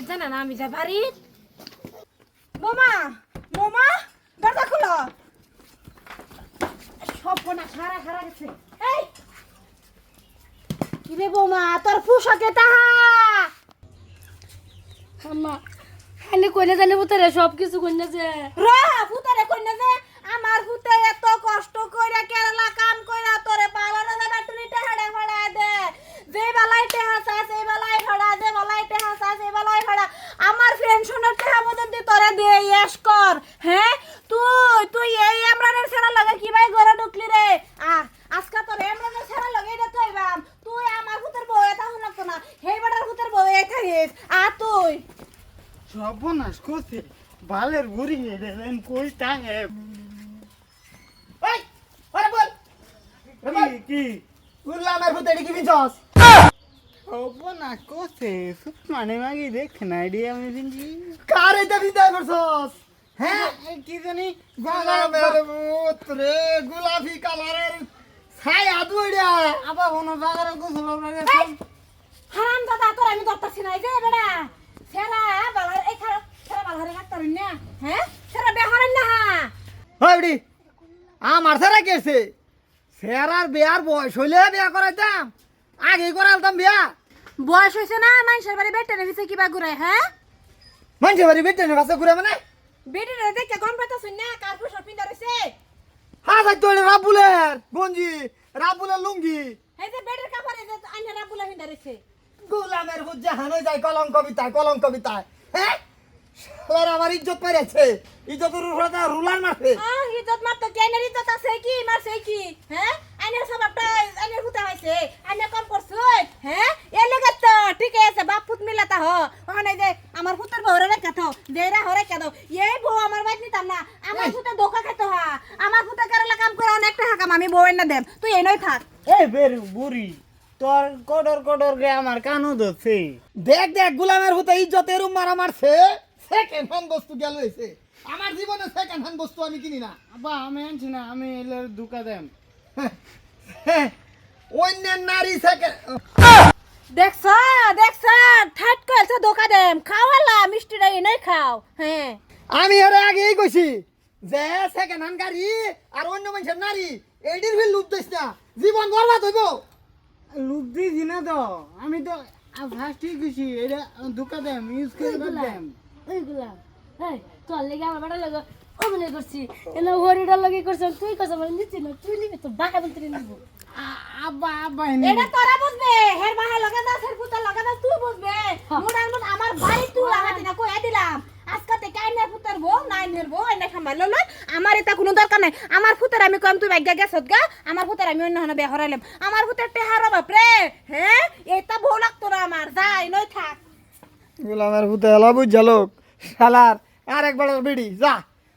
জামাই জানা না আমি যাই বাড়ি। বোমা বোমা দরজা খুলো। সব কোনা খারা খারা গেছে। এই কি রে বোমা তোর পোশাকে তাহা আম্মা খালি কইলে জানি পুতরে সব কিছু কইনা যে রা ফুতারে কইনা যে আমার ফুতে এত কষ্ট কইরা কেরালা কাম কইরা তোরে পালানো না বাটুলিতে হাড়া ফাড়া দে যে বালাইতে হাসা সেই বালাই ফাড়া যে বালাইতে হাসা সেই বালাই ফাড়া আমার পেনশনের টাকা পর্যন্ত তোরে দে ইয়েস কর। হ্যাঁ তুই তুই এই আমরানের ছাড়া লাগে কি ভাই ঘরে ঢুকলি রে আজকে তোর আমরানের ছাড়া লাগে এটা থাইবাম তুই আমার ফুতের বউ এটা হল না হেই বাটার ফুতের বউ এই খাইস তুই সর্বনাশ করছে বালের বুড়ি এলেন কই টাঙে ওই ওরে বল কি উল্লা আমার ভূতেড়ি কি বিছস সর্বনাশ করছে মানে মাগি দেখ না এডি আমি দিনজি কার এটা বিদায় করছস হ্যাঁ কি জানি গোলামের ভূত রে গোলাপি কালারের ছায়া দুইটা আবার কোনো জায়গায় গোসল লাগে এই, হারাম দাদা তোর আমি ধরতাছি না এই যে বেড়া সেরা বালার এই খারাপ সেরা বালারে রাখতারুন না হ্যাঁ সেরা বেহারেন না হইডি আমার ছাড়া কেছে সেরার বিয়ার বয়স হইলে বিয়া করাইতাম আগে করাইতাম বিয়া বয়স হইছে না মানুষের বাড়ি বেটে নেছে কিবা ঘুরে হ্যাঁ মানুষের বাড়ি বেটেনের কাছে ঘুরে মানে বেটে রে দেখে গম পাইতাছুন না কার পোশাক পিন্দা রইছে হ্যাঁ যাই তোর রাবুলের গঞ্জি রাবুলের লুঙ্গি এই যে বেটের কাপড়ে যে আইনা রাবুলা পিন্দা রইছে গোলামের ভূত জাহানো যায় কলঙ্ক বিতায় হ্যাঁ এবার আমার ইজ্জত মেরেছে ইজ্জতের উপরে রুলার মারছে ইজ্জত মারতো কেনের ইজ্জত আছে কি মারছে কি হ্যাঁ আইনের স্বভাবটা আইনের হুতা হইছে আইনে কম করছুই হ্যাঁ এ লাগে তো ঠিক আছে বাপ ফুট মিলাতা হ ওখানে যে আমার ফুতের বউরে রেখে তো দেরা হরে কেন এই বউ আমার বাইক নিতাম না আমার ফুতে ধোকা খেতে হা আমার ফুতে কেরালা কাম করে অনেক টাকা কাম আমি বউ এনে দেব তুই এনেই থাক এই বের বুড়ি তোর কডর গে আমার কানু ধরছে দেখ দেখ গোলামের ভূতে ইজ্জতের মারা মারছে সেকেন্ড হ্যান্ড বস্তু গেল হইছে আমার জীবনে সেকেন্ড হ্যান্ড বস্তু আমি কিনি না আব্বা আমি আনছি না আমি এলে দুকা দেম অন্যের নারী সেকেন্ড দেখছ দেখছ ঠাট কইছে ধোকা দেম খাওয়ালা মিষ্টিটা এনেই খাও হ্যাঁ আমি এর আগেই কইছি যে সেকেন্ড হ্যান্ড গাড়ি আর অন্য মানুষের নারী এইটির ফিল লুপ দিস না জীবন বরবাদ হইব লুক দিছি না তো আমি তো ফার্স্টই গেছি এটা দুকা দেম ইউজ করে দেম ওইগুলা এই তোর লেগে আমার বাড়া লাগে অভিনয় করছি এনে হরিডার লাগে করছ তুই কস আমার নিচ্ছি না তুই নিবি তো বাঁকা বলতে নিব আব্বা এটা তোরা বুঝবে হের মাহে লগা দাস হের পুতা লগা দাস তুই বুঝবে মোড়ার মত আমার বাড়ি তুই লাগাতি না কই দিলাম আজকে থেকে আইনের পুতার বউ নাইনের বউ এনে খামাইলো না আমার এটা কোনো দরকার নাই আমার পুতার আমি কম তুই ভাগ্যা গেছত গা আমার পুতার আমি অন্য হনে বিয়া হরাইলাম আমার পুতার টেহার বাপ রে হ্যাঁ এটা বউ লাগতো না আমার যাই নই থাক গোলামের ভূতে এলা বুঝা লোক শালার আর একবার বেড়ি যা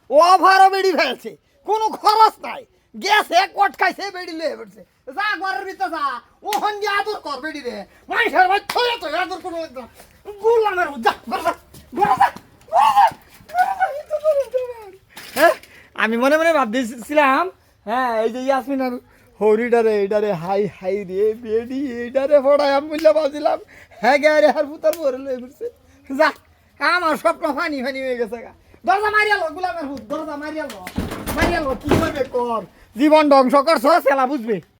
ওভারও বেড়ি ফেলছে কোনো খরচ নাই গেছে কট খাইছে বেড়ি লয়ে পড়ছে যা ঘরের ভিতর যা ওহন দিয়ে আদর কর বেড়ি রে মানুষের ভাই থয়ে তো আদর করবো একদম গোলামের ভূত যা ঘরে যা ঘরে যা হ্যাঁ আমি মনে মনে ভাবতেছিলাম হ্যাঁ এই যে ইয়াসমিন আর হরিডারে এইডারে হাই হাই রে বেডি এইডারে ফড়ায় আমি বললে ভাবছিলাম হ্যাঁ গে রে আর ভূতার ভরে লয়ে ঘুরছে যা আমার স্বপ্ন ফানি ফানি হয়ে গেছে গা দরজা মারিয়ালো গোলামের ভূত দরজা মারিয়ালো কি করবে কর জীবন ধ্বংস করছ সেলা বুঝবে